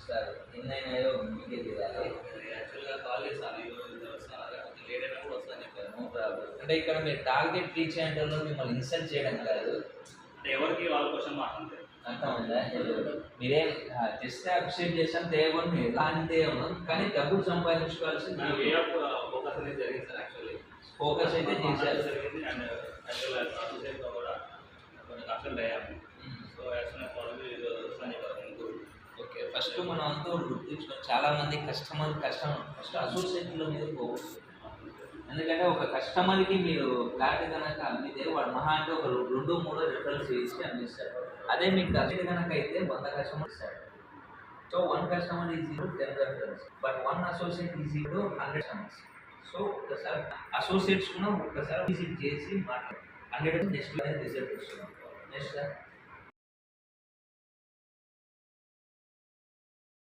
Sir ఎన్నైనాయో మీకే తెలియాలి. యాక్చువల్‌గా కాల్ చేశాను. ఈరోజు వస్తారా? లేకపోతే లేట్ అయినప్పుడు వస్తా అని చెప్పారు. No problem. అంటే ఇక్కడ మీరు టార్గెట్ రీచ్ అయ్యేటోళ్ళు మిమ్మల్ని ఇన్సల్ట్ చేయడం కాదు. అంటే ఎవరికి వాళ్ళ క్వశ్చన్ మార్క్ అంతే. అర్థమైందా? మీరేం జస్ట్ అప్రిషియేట్ చేసాం తేవని ఎలాంటి ఉన్నాం, కానీ డబ్బులు సంపాదించుకోవాల్సింది నా వే ఆఫ్ ఫోకస్ అనేది జరిగింది సార్ యాక్చువల్లీ. ఫోకస్ అయితే చేశారు. జరిగింది అండ్ యాక్చువల్‌గా అసోసియేట్‌గా కూడా కొన్ని కష్టం అయ్యాము. So as soon as possible ఈరోజు వస్తాను చెప్పారు ముందు. ఓకే, ఫస్ట్ మనం అంతా గుర్తించుకోవాలి. చాలా మంది కస్టమర్ ఫస్ట్ అసోసియేట్ల మీద పోవచ్చు. ఎందుకంటే ఒక కస్టమర్కి మీరు ఫ్లాట్ కనుక అమ్మితే వాడు మహా అంటే ఒక 2-3 రిఫరల్స్ చేసి అందిస్తాడు. అదే మీకు అసోసియేట్ కనుక అయితే 100 కస్టమర్ ఇస్తాడు. So 1 customer is equal to 10 referrals, but 1 associate is equal to 100 customers. So ఒకసారి అసోసియేట్స్ కూడా ఒక్కసారి విజిట్ చేసి మాట్లాడు 100 నెక్స్ట్ రిజల్ట్ వస్తున్నాం. నెక్స్ట్